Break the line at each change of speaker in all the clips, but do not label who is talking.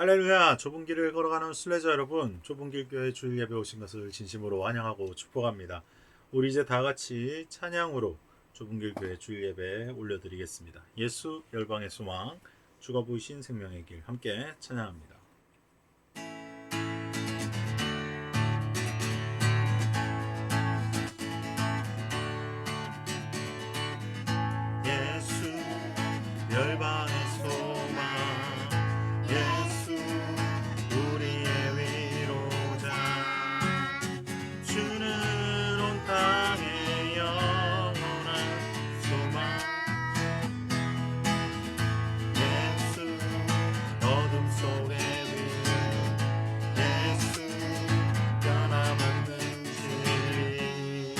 할렐루야. 좁은 길을 걸어가는 순례자 여러분, 좁은 길 교회 주일 예배 오신 것을 진심으로 환영하고 축복합니다. 우리 이제 다 같이 찬양으로 좁은 길 교회 주일 예배 올려드리겠습니다. 예수 열방의 소망, 주가 보이신 생명의 길 함께 찬양합니다. 예수 열방의 소망, 예수 우리의 위로자, 주는 온 땅의 영원한 소망. 예수 어둠 속의 빛, 예수 변함없는 진리,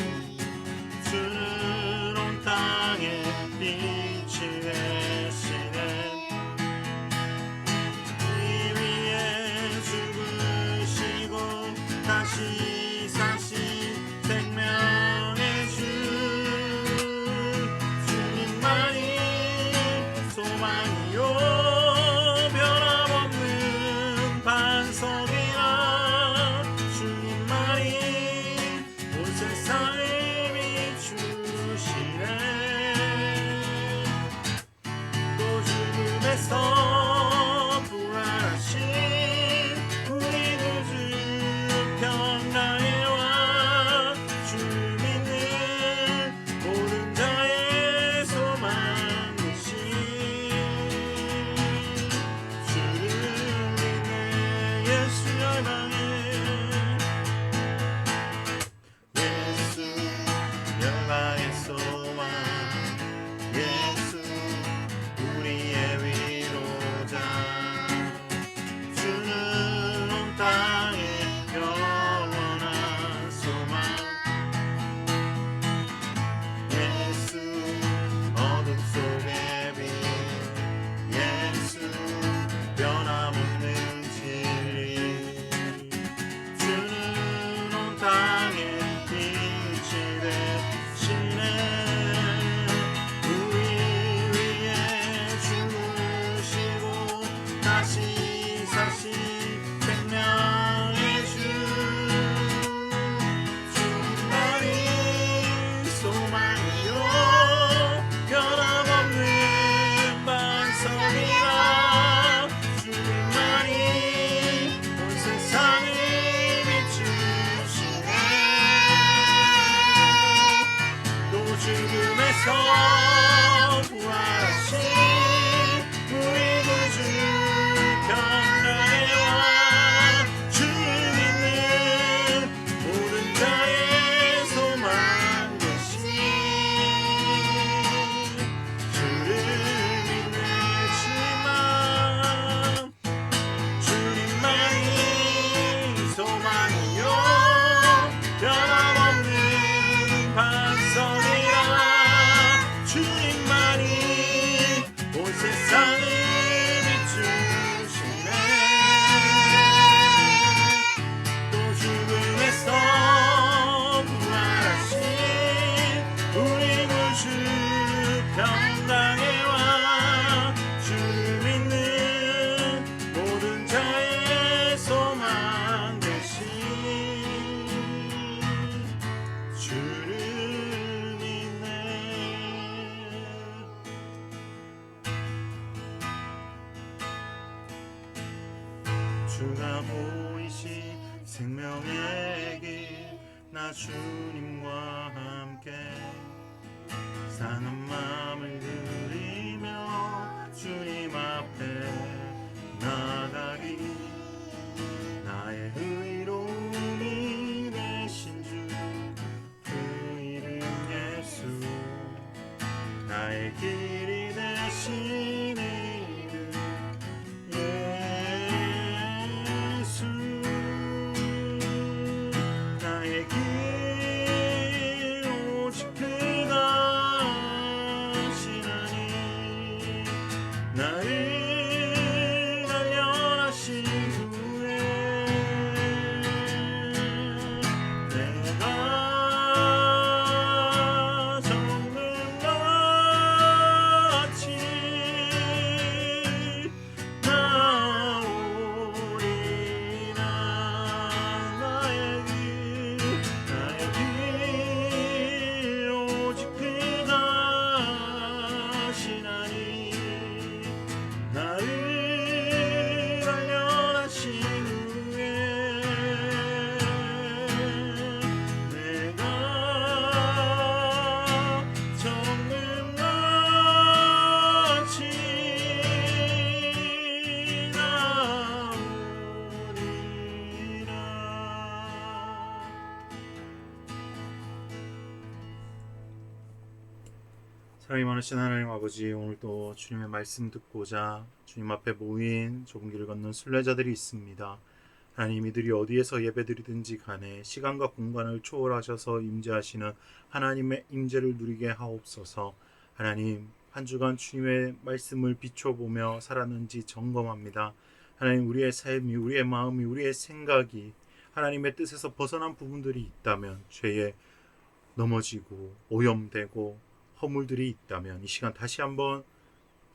주는 온 땅의 빛이 되시네. 이 위에 죽으시고 다시 사신 생명의 주, 주님만이 소망이요 변함없는 반석이라, 주님만이 온 세상을 비추시네. 또 죽음에서 부활하신 우리 구주 평강의 왕, 주 믿는 모든 자의 소망 되신, 주를 믿네. 예수 열방의, 예수 열방의 소망, 예수 우리의 위로자, 주는 온 땅의 영원한 소망. 예수 어둠 속의 빛, 예수 변함없는 진리, 주는 온 땅의 빛이 되시네. 우리 위에 죽으시고 다시 사신 생명의 주, 주님만이 소망이요 변함없는 반석이라, 주님만이 온 세상을 비추시네. 또 죽음에서 부활하신 우리 구주 평강의 왕, 주를 믿는 모든 자의 소망 되신, 주를 믿는 주만, 주님만이 소망이요 변함없는 반석이라, 주님만이 온 세상을 비추시네. 또 죽음에서 부활하신 우리 구주 평강의 왕, 주를 믿는 모든 자의 소망 되신, 주를 믿네. 주가 보이신 생명의 길, 나 주님과 함께 상한 마음을 들이며 주님 앞에 나가리. 나의 의로움이 되신 주, 그 이름 예수, 나의 길이 되신 이름 예수, 나의 길 오직 그가 하시나니, 나를 사랑이 많으신 하나님 아버지, 오늘도 주님의 말씀 듣고자 주님 앞에 모인 좁은 길을 걷는 순례자들이 있습니다. 하나님, 이들이 어디에서 예배드리든지 간에 시간과 공간을 초월하셔서 임재하시는 하나님의 임재를 누리게 하옵소서. 하나님, 한 주간 주님의 말씀을 비춰보며 살았는지 점검합니다. 하나님, 우리의 삶이, 우리의 마음이, 우리의 생각이 하나님의 뜻에서 벗어난 부분들이 있다면, 죄에 넘어지고 오염되고 허물들이 있다면 이 시간 다시 한번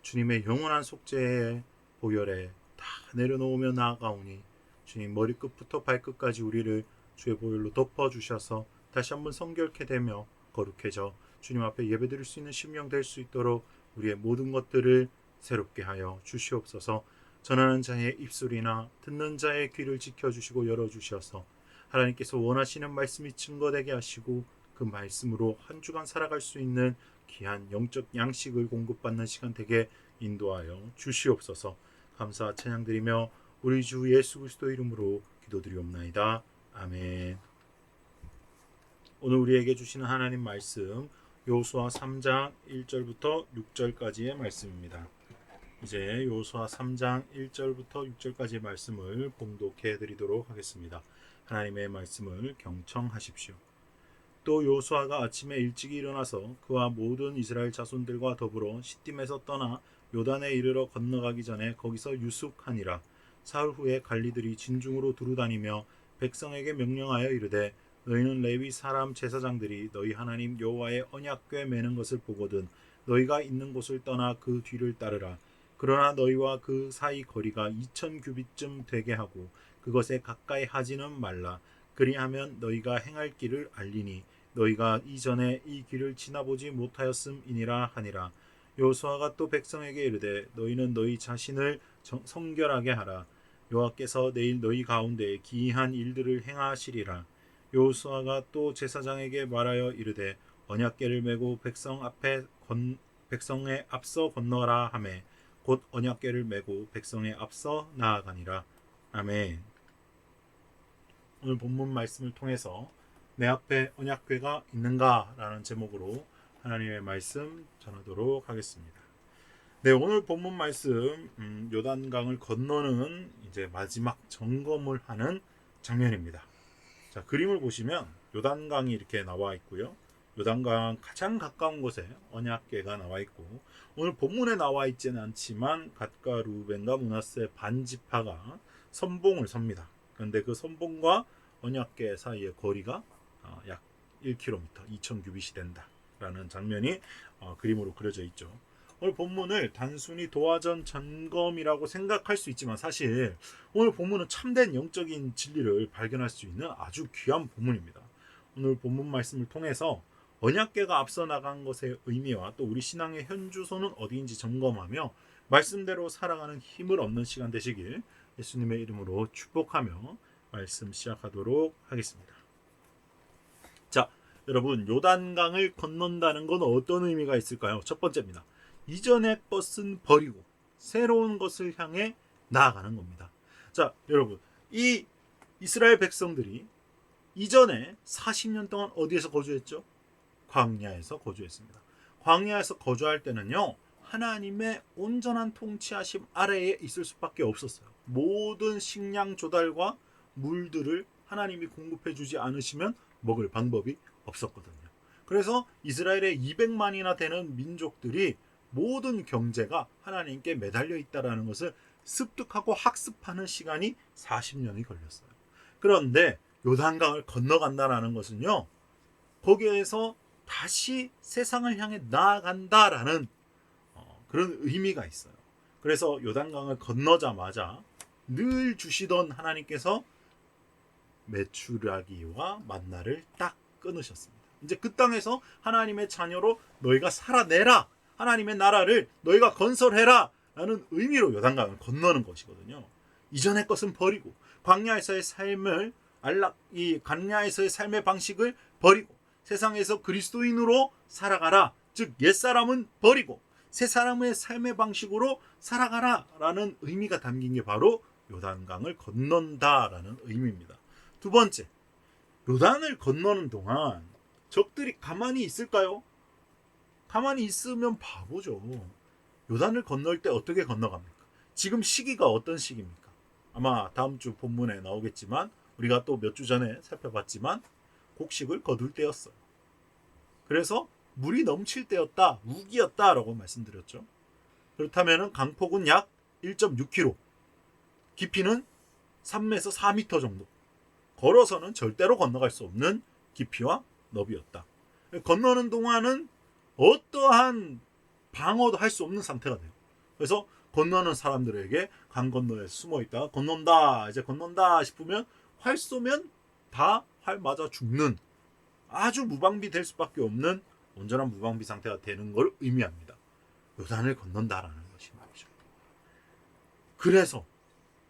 주님의 영원한 속죄의 보혈에 다 내려놓으며 나아가오니, 주님 머리끝부터 발끝까지 우리를 주의 보혈로 덮어주셔서 다시 한번 성결케 되며 거룩해져 주님 앞에 예배드릴 수 있는 심령 될 수 있도록 우리의 모든 것들을 새롭게 하여 주시옵소서. 전하는 자의 입술이나 듣는 자의 귀를 지켜주시고 열어주셔서 하나님께서 원하시는 말씀이 증거되게 하시고 그 말씀으로 한 주간 살아갈 수 있는 귀한 영적 양식을 공급받는 시간 되게 인도하여 주시옵소서. 감사 찬양 드리며 우리 주 예수 그리스도 이름으로 기도드리옵나이다. 아멘. 오늘 우리에게 주시는 하나님 말씀 여호수아 3장 1절부터 6절까지의 말씀입니다. 이제 여호수아 3장 1절부터 6절까지의 말씀을 봉독해 드리도록 하겠습니다. 하나님의 말씀을 경청하십시오. 또 여호수아가 아침에 일찍 일어나서 그와 모든 이스라엘 자손들과 더불어 시딤에서 떠나 요단에 이르러 건너가기 전에 거기서 유숙하니라. 사흘 후에 관리들이 진중으로 두루다니며 백성에게 명령하여 이르되, 너희는 레위 사람 제사장들이 너희 하나님 여호와의 언약궤 매는 것을 보거든 너희가 있는 곳을 떠나 그 뒤를 따르라. 그러나 너희와 그 사이 거리가 2000 규빗쯤 되게 하고 그것에 가까이 하지는 말라. 그리하면 너희가 행할 길을 알리니 너희가 이전에 이 길을 지나보지 못하였음이니라 하니라. 여호수아가 또 백성에게 이르되, 너희는 너희 자신을 성결하게 하라. 여호와께서 내일 너희 가운데 기이한 일들을 행하시리라. 여호수아가 또 제사장에게 말하여 이르되, 언약궤를 메고 백성의 앞서 건너라 하매 곧 언약궤를 메고 백성의 앞서 나아가니라. 아멘. 오늘 본문 말씀을 통해서 내 앞에 언약궤가 있는가라는 제목으로 하나님의 말씀 전하도록 하겠습니다. 네, 오늘 본문 말씀 요단강을 건너는 이제 마지막 점검을 하는 장면입니다. 자, 그림을 보시면 요단강이 이렇게 나와 있고요. 요단강 가장 가까운 곳에 언약궤가 나와 있고, 오늘 본문에 나와 있지는 않지만 갓과 루벤과 므낫세 반지파가 선봉을 섭니다. 그런데 그 선봉과 언약궤 사이의 거리가 약 1km, 2000 규빗이 된다라는 장면이 그림으로 그려져 있죠. 오늘 본문을 단순히 도화전 점검이라고 생각할 수 있지만 사실 오늘 본문은 참된 영적인 진리를 발견할 수 있는 아주 귀한 본문입니다. 오늘 본문 말씀을 통해서 언약궤가 앞서 나간 것의 의미와 또 우리 신앙의 현주소는 어디인지 점검하며 말씀대로 살아가는 힘을 얻는 시간 되시길 예수님의 이름으로 축복하며 말씀 시작하도록 하겠습니다. 자, 여러분, 요단강을 건넌다는 건 어떤 의미가 있을까요? 첫 번째입니다. 이전의 것은 버리고 새로운 것을 향해 나아가는 겁니다. 자, 여러분, 이 이스라엘 백성들이 이전에 40년 동안 어디에서 거주했죠? 광야에서 거주했습니다. 광야에서 거주할 때는요, 하나님의 온전한 통치하심 아래에 있을 수밖에 없었어요. 모든 식량 조달과 물들을 하나님이 공급해 주지 않으시면 먹을 방법이 없었거든요. 그래서 이스라엘의 200만이나 되는 민족들이 모든 경제가 하나님께 매달려 있다는 것을 습득하고 학습하는 시간이 40년이 걸렸어요. 그런데 요단강을 건너간다는 것은요, 거기에서 다시 세상을 향해 나아간다라는 그런 의미가 있어요. 그래서 요단강을 건너자마자 늘 주시던 하나님께서 메추라기와 만나를 딱 끊으셨습니다. 이제 그 땅에서 하나님의 자녀로 너희가 살아내라, 하나님의 나라를 너희가 건설해라 라는 의미로 요단강을 건너는 것이거든요. 이전의 것은 버리고 광야에서의 삶을 이 광야에서의 삶의 방식을 버리고 세상에서 그리스도인으로 살아가라, 즉 옛사람은 버리고 새 사람의 삶의 방식으로 살아가라 라는 의미가 담긴 게 바로 요단강을 건넌다라는 의미입니다. 두 번째, 요단을 건너는 동안 적들이 가만히 있을까요? 가만히 있으면 바보죠. 요단을 건널 때 어떻게 건너갑니까? 지금 시기가 어떤 시기입니까? 아마 다음 주 본문에 나오겠지만 우리가 또 몇 주 전에 살펴봤지만 곡식을 거둘 때였어요. 그래서 물이 넘칠 때였다, 우기였다라고 말씀드렸죠. 그렇다면 강폭은 약 1.6km, 깊이는 3에서 4m 정도. 걸어서는 절대로 건너갈 수 없는 깊이와 너비였다. 건너는 동안은 어떠한 방어도 할 수 없는 상태가 돼요. 그래서 건너는 사람들에게 강 건너에 숨어 있다가 건넌다, 이제 건넌다 싶으면 활 쏘면 다 활 맞아 죽는, 아주 무방비 될 수밖에 없는 온전한 무방비 상태가 되는 걸 의미합니다. 요단을 건넌다라는 것이 말이죠. 그래서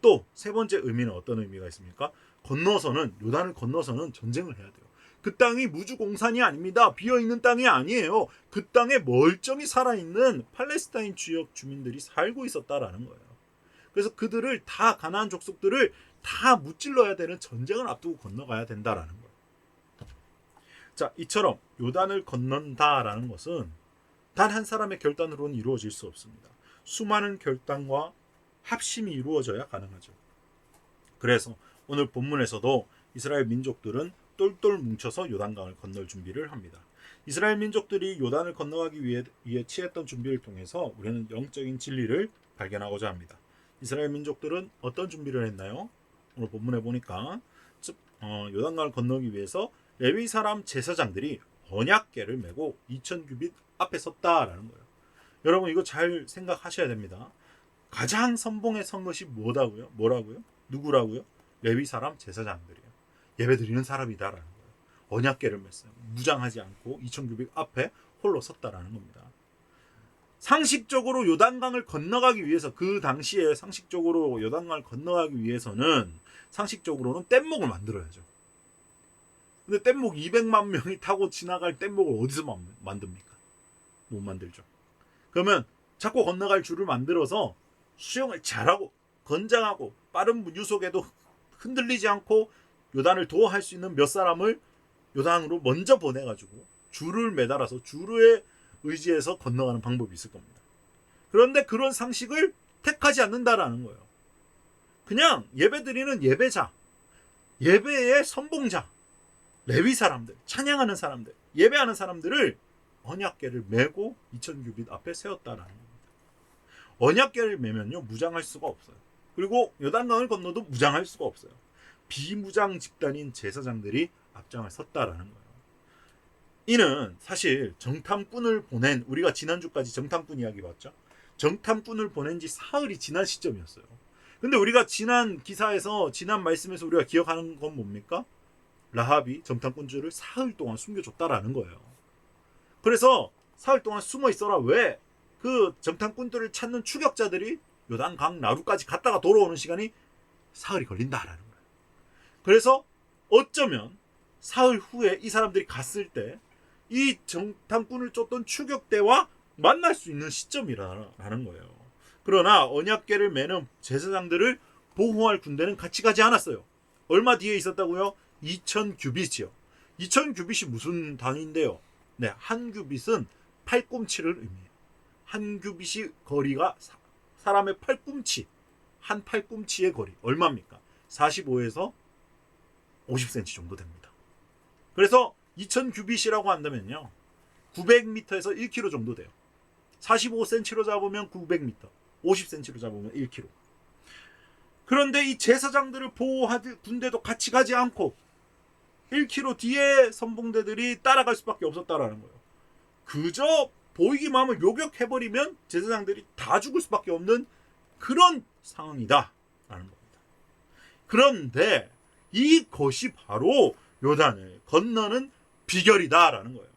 또 세 번째 의미는 어떤 의미가 있습니까? 건너서는, 요단을 건너서는 전쟁을 해야 돼요. 그 땅이 무주공산이 아닙니다. 비어있는 땅이 아니에요. 그 땅에 멀쩡히 살아있는 팔레스타인 지역 주민들이 살고 있었다라는 거예요. 그래서 그들을 다, 가나안 족속들을 다 무찔러야 되는 전쟁을 앞두고 건너가야 된다라는 거예요. 자, 이처럼 요단을 건넌다라는 것은 단 한 사람의 결단으로는 이루어질 수 없습니다. 수많은 결단과 합심이 이루어져야 가능하죠. 그래서 오늘 본문에서도 이스라엘 민족들은 똘똘 뭉쳐서 요단강을 건널 준비를 합니다. 이스라엘 민족들이 요단을 건너가기 위해 취했던 준비를 통해서 우리는 영적인 진리를 발견하고자 합니다. 이스라엘 민족들은 어떤 준비를 했나요? 오늘 본문에 보니까 요단강을 건너기 위해서 레위 사람 제사장들이 언약궤를 메고 2000규빗 앞에 섰다라는 거예요. 여러분 이거 잘 생각하셔야 됩니다. 가장 선봉에 선 것이 뭐라고요? 누구라고요? 레위 사람 제사장들이에요. 예배드리는 사람이다라는 거예요. 언약궤를 맸어요. 무장하지 않고 2000규빗 앞에 홀로 섰다라는 겁니다. 상식적으로 요단강을 건너가기 위해서, 그 당시에 상식적으로 요단강을 건너가기 위해서는 상식적으로는 뗏목을 만들어야죠. 근데 뗏목 200만 명이 타고 지나갈 뗏목을 어디서 만듭니까? 못 만들죠. 그러면 자꾸 건너갈 줄을 만들어서 수영을 잘하고 건장하고 빠른 유속에도 흔들리지 않고 요단을 도어할 수 있는 몇 사람을 요단으로 먼저 보내가지고 줄을 매달아서 줄에 의지해서 건너가는 방법이 있을 겁니다. 그런데 그런 상식을 택하지 않는다라는 거예요. 그냥 예배드리는 예배자, 예배의 선봉자, 레위 사람들, 찬양하는 사람들, 예배하는 사람들을 언약궤를 메고 2000규빗 앞에 세웠다라는 겁니다. 언약궤를 메면요 무장할 수가 없어요. 그리고 요단강을 건너도 무장할 수가 없어요. 비무장 집단인 제사장들이 앞장을 섰다라는 거예요. 이는 사실 정탐꾼을 보낸, 우리가 지난주까지 정탐꾼 이야기 봤죠. 정탐꾼을 보낸 지 사흘이 지난 시점이었어요. 근데 우리가 지난 기사에서, 지난 말씀에서 우리가 기억하는 건 뭡니까? 라합이 정탐꾼들을 사흘 동안 숨겨줬다라는 거예요. 그래서 사흘 동안 숨어 있어라. 왜? 그 정탐꾼들을 찾는 추격자들이 요단강 나루까지 갔다가 돌아오는 시간이 사흘이 걸린다라는 거예요. 그래서 어쩌면 사흘 후에 이 사람들이 갔을 때 이 정탐꾼을 쫓던 추격대와 만날 수 있는 시점이라는 거예요. 그러나 언약궤를 매는 제사장들을 보호할 군대는 같이 가지 않았어요. 얼마 뒤에 있었다고요? 2000규빗이요. 2000규빗이 무슨 단위인데요? 네, 한 규빗은 팔꿈치를 의미해요. 한 규빗이 거리가 사람의 팔꿈치, 한 팔꿈치의 거리 얼마입니까? 45에서 50cm 정도 됩니다. 그래서 2000규빗이라고 한다면요 900m에서 1km 정도 돼요. 45cm로 잡으면 900m, 50cm로 잡으면 1km. 그런데 이 제사장들을 보호할 군대도 같이 가지 않고 1km 뒤에 선봉대들이 따라갈 수밖에 없었다라는 거예요. 그저 보이기만 하면 요격해버리면 제사장들이 다 죽을 수밖에 없는 그런 상황이다라는 겁니다. 그런데 이것이 바로 요단을 건너는 비결이다라는 거예요.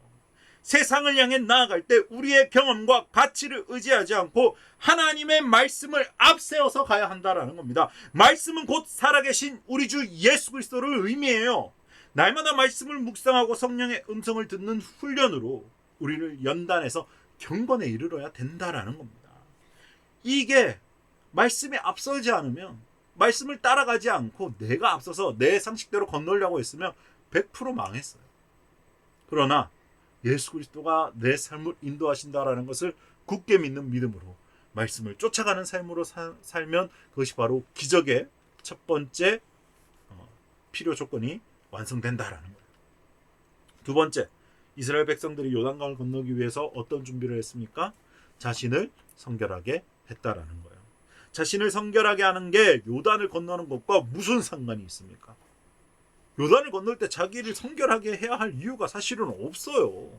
세상을 향해 나아갈 때 우리의 경험과 가치를 의지하지 않고 하나님의 말씀을 앞세워서 가야 한다라는 겁니다. 말씀은 곧 살아계신 우리 주 예수 그리스도를 의미해요. 날마다 말씀을 묵상하고 성령의 음성을 듣는 훈련으로 우리를 연단해서 경건에 이르러야 된다라는 겁니다. 이게 말씀에 앞서지 않으면, 말씀을 따라가지 않고 내가 앞서서 내 상식대로 건너려고 했으면 100% 망했어요. 그러나 예수 그리스도가 내 삶을 인도하신다라는 것을 굳게 믿는 믿음으로 말씀을 쫓아가는 삶으로 살면 그것이 바로 기적의 첫 번째 필요 조건이 완성된다라는 거예요. 두 번째, 이스라엘 백성들이 요단강을 건너기 위해서 어떤 준비를 했습니까? 자신을 성결하게 했다라는 거예요. 자신을 성결하게 하는 게 요단을 건너는 것과 무슨 상관이 있습니까? 요단을 건널 때 자기를 성결하게 해야 할 이유가 사실은 없어요.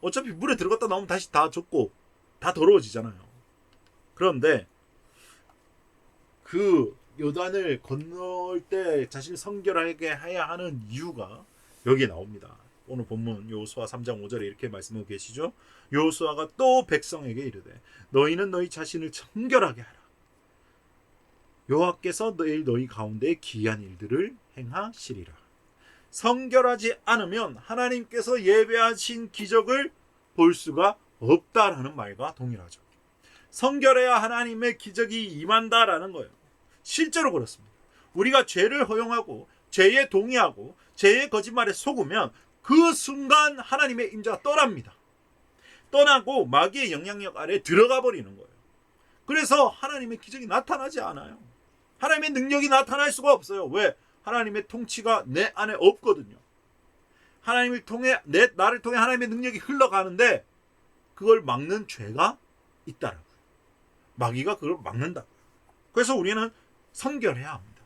어차피 물에 들어갔다 나오면 다시 다 젖고 다 더러워지잖아요. 그런데 그 요단을 건널 때 자신을 성결하게 해야 하는 이유가 여기에 나옵니다. 오늘 본문 여호수아 3장 5절에 이렇게 말씀하고 계시죠. 여호수아가 또 백성에게 이르되 너희는 너희 자신을 성결하게 하라. 여호와께서 내일 너희 가운데 기이한 일들을 행하시리라. 성결하지 않으면 하나님께서 예배하신 기적을 볼 수가 없다라는 말과 동일하죠. 성결해야 하나님의 기적이 임한다라는 거예요. 실제로 그렇습니다. 우리가 죄를 허용하고 죄에 동의하고 죄의 거짓말에 속으면 그 순간 하나님의 임재가 떠납니다. 떠나고 마귀의 영향력 아래 들어가 버리는 거예요. 그래서 하나님의 기적이 나타나지 않아요. 하나님의 능력이 나타날 수가 없어요. 왜? 하나님의 통치가 내 안에 없거든요. 하나님을 통해 나를 통해 하나님의 능력이 흘러가는데 그걸 막는 죄가 있다라고요. 마귀가 그걸 막는다고요. 그래서 우리는 성결해야 합니다.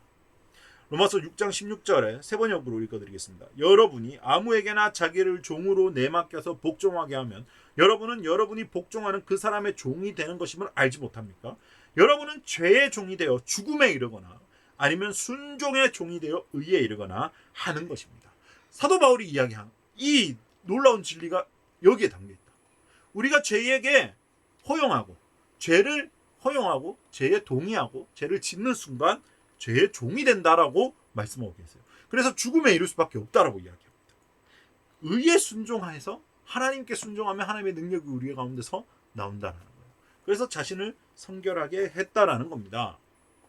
로마서 6장 16절에 세 번역으로 읽어드리겠습니다. 여러분이 아무에게나 자기를 종으로 내맡겨서 복종하게 하면 여러분은 여러분이 복종하는 그 사람의 종이 되는 것임을 알지 못합니까? 여러분은 죄의 종이 되어 죽음에 이르거나 아니면 순종의 종이 되어 의에 이르거나 하는 것입니다. 사도 바울이 이야기한 이 놀라운 진리가 여기에 담겨있다. 우리가 죄에게 허용하고 죄를 허용하고 죄에 동의하고 죄를 짓는 순간 죄의 종이 된다라고 말씀하고 계세요. 그래서 죽음에 이를 수밖에 없다라고 이야기합니다. 의에 순종해서 하나님께 순종하면 하나님의 능력이 우리 가운데서 나온다는 거예요. 그래서 자신을 성결하게 했다라는 겁니다.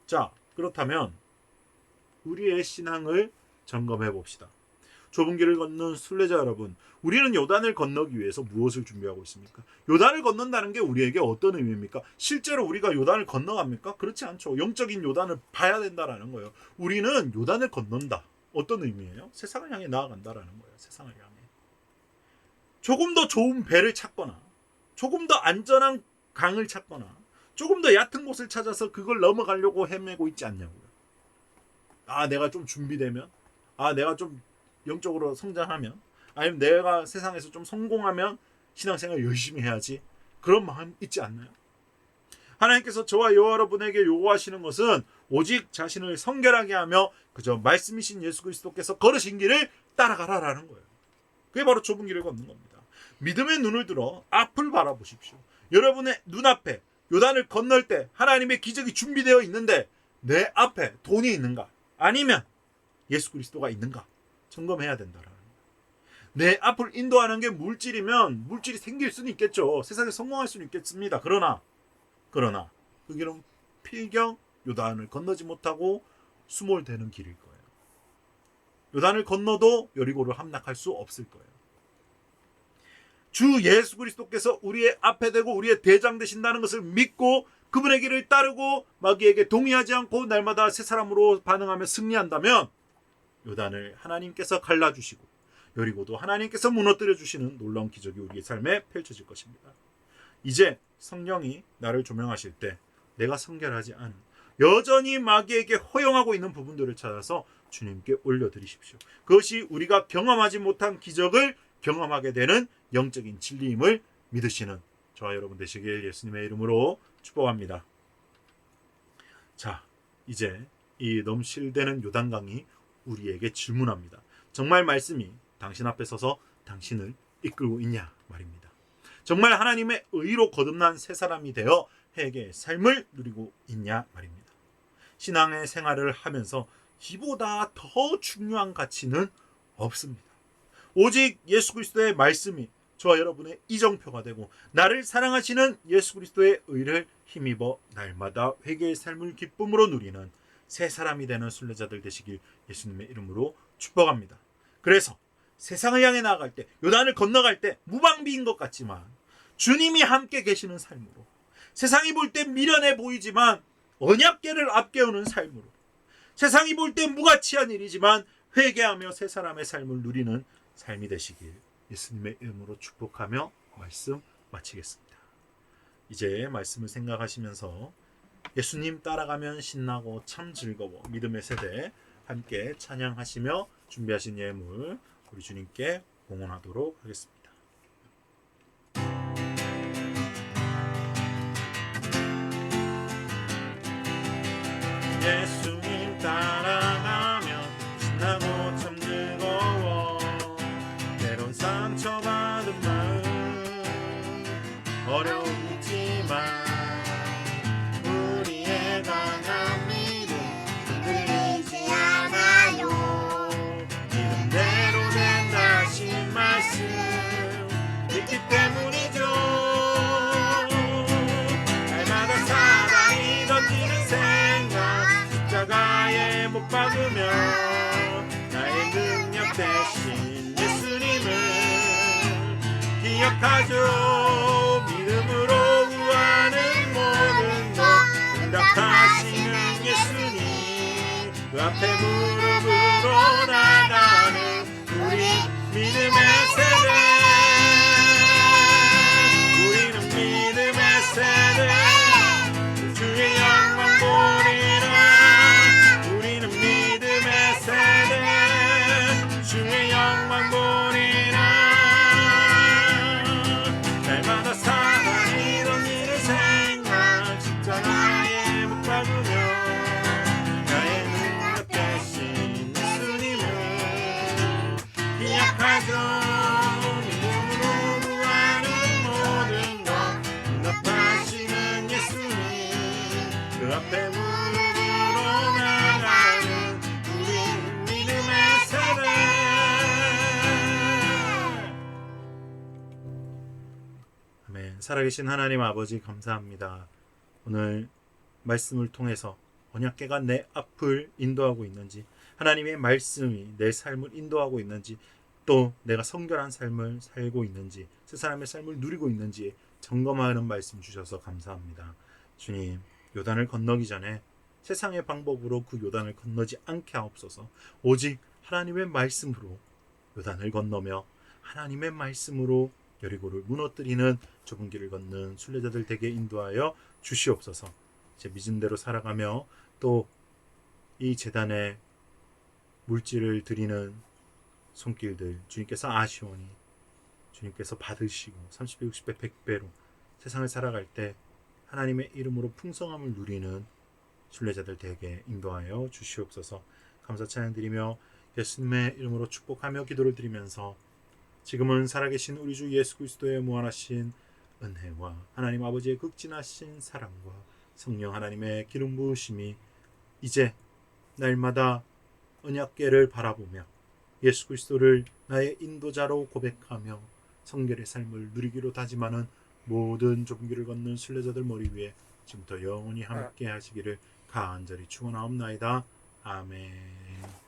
자, 그렇다면 우리의 신앙을 점검해 봅시다. 좁은 길을 걷는 순례자 여러분, 우리는 요단을 건너기 위해서 무엇을 준비하고 있습니까? 요단을 건넌다는 게 우리에게 어떤 의미입니까? 실제로 우리가 요단을 건너갑니까? 그렇지 않죠. 영적인 요단을 봐야 된다라는 거예요. 우리는 요단을 건넌다. 어떤 의미예요? 세상을 향해 나아간다라는 거예요. 세상을 향해. 조금 더 좋은 배를 찾거나 조금 더 안전한 강을 찾거나 조금 더 얕은 곳을 찾아서 그걸 넘어가려고 헤매고 있지 않냐고요. 내가 좀 준비되면, 내가 좀 영적으로 성장하면, 아니면 내가 세상에서 좀 성공하면 신앙생활 열심히 해야지. 그런 마음 있지 않나요? 하나님께서 저와 여러분에게 요구하시는 것은 오직 자신을 성결하게 하며 그저 말씀이신 예수 그리스도께서 걸으신 길을 따라가라라는 거예요. 그게 바로 좁은 길을 걷는 겁니다. 믿음의 눈을 들어 앞을 바라보십시오. 여러분의 눈앞에 요단을 건널 때 하나님의 기적이 준비되어 있는데 내 앞에 돈이 있는가? 아니면 예수 그리스도가 있는가? 점검해야 된다라는 거예요. 내 앞을 인도하는 게 물질이면 물질이 생길 수는 있겠죠. 세상에 성공할 수는 있겠습니다. 그러나 그 길은 필경 요단을 건너지 못하고 수몰되는 길일 거예요. 요단을 건너도 여리고를 함락할 수 없을 거예요. 주 예수 그리스도께서 우리의 앞에 되고 우리의 대장 되신다는 것을 믿고 그분의 길을 따르고 마귀에게 동의하지 않고 날마다 새 사람으로 반응하며 승리한다면 요단을 하나님께서 갈라주시고 여리고도 하나님께서 무너뜨려 주시는 놀라운 기적이 우리의 삶에 펼쳐질 것입니다. 이제 성령이 나를 조명하실 때 내가 성결하지 않은 여전히 마귀에게 허용하고 있는 부분들을 찾아서 주님께 올려드리십시오. 그것이 우리가 경험하지 못한 기적을 경험하게 되는 영적인 진리임을 믿으시는 저와 여러분 되시길 예수님의 이름으로 축복합니다. 자, 이제 이 넘실대는 요단강이 우리에게 질문합니다. 정말 말씀이 당신 앞에 서서 당신을 이끌고 있냐 말입니다. 정말 하나님의 의로 거듭난 새 사람이 되어 회개의 삶을 누리고 있냐 말입니다. 신앙의 생활을 하면서 이보다 더 중요한 가치는 없습니다. 오직 예수 그리스도의 말씀이 저와 여러분의 이정표가 되고 나를 사랑하시는 예수 그리스도의 의를 힘입어 날마다 회개의 삶을 기쁨으로 누리는 새 사람이 되는 순례자들 되시길 예수님의 이름으로 축복합니다. 그래서 세상을 향해 나아갈 때, 요단을 건너갈 때 무방비인 것 같지만 주님이 함께 계시는 삶으로, 세상이 볼 때 미련해 보이지만 언약궤를 앞세우는 삶으로, 세상이 볼 때 무가치한 일이지만 회개하며 새 사람의 삶을 누리는 삶이 되시길 예수님의 이름으로 축복하며 말씀 마치겠습니다. 이제 말씀을 생각하시면서 예수님 따라가면 신나고 참 즐거워 믿음의 세대 함께 찬양하시며 준비하신 예물 우리 주님께 봉헌하도록 하겠습니다. 예수님 따라가면 신나고 참 즐거워. 때론 상처받은 마음 어려움 있지만 우리의 강한 믿음 흔들리지 않아요. 믿음대로 된다신 말씀 믿기 때문이죠. 날마다 사단이 던지는 생각 십자가에 못 박으며 나의 능력 대신 예수님을 기억하죠. 믿음으로 구하는 모든 것 응답하시는 예수님, 그 앞에 무릎으로 나가는 우리 믿음의 세대, 우리는 믿음의 세대, 주의 영광 보리라. 우리는 믿음의 세대, 주의 영광 보리라. 날마다 사단이 던지는 생각 십자가에 못 박으며 나의 능력 대신 예수님을 기약하죠. 믿음으로 구하는 모든 것 응답하시는 예수님, 그 앞에 무릎으로 나가는 우리 믿음의 세대. 아멘. 살아계신 하나님 아버지 감사합니다. 오늘 말씀을 통해서 언약궤가 내 앞을 인도하고 있는지, 하나님의 말씀이 내 삶을 인도하고 있는지, 또 내가 성결한 삶을 살고 있는지, 세 사람의 삶을 누리고 있는지 점검하는 말씀 주셔서 감사합니다. 주님, 요단을 건너기 전에 세상의 방법으로 그 요단을 건너지 않게 하옵소서. 오직 하나님의 말씀으로 요단을 건너며 하나님의 말씀으로 여리고를 무너뜨리는 좁은 길을 걷는 순례자들 되게 인도하여 주시옵소서. 제 믿음대로 살아가며 또 이 제단에 물질을 드리는 손길들 주님께서 아시오니 주님께서 받으시고 30배, 60배, 100배로 세상을 살아갈 때 하나님의 이름으로 풍성함을 누리는 순례자들 되게 인도하여 주시옵소서. 감사 찬양 드리며 예수님의 이름으로 축복하며 기도를 드리면서 지금은 살아계신 우리 주 예수 그리스도의 무한하신 은혜와 하나님 아버지의 극진하신 사랑과 성령 하나님의 기름 부으심이 이제 날마다 언약궤를 바라보며 예수 그리스도를 나의 인도자로 고백하며 성결의 삶을 누리기로 다짐하는 모든 좁은 길을 걷는 순례자들 머리 위에 지금부터 영원히 함께 하시기를 간절히 축원하옵나이다. 아멘.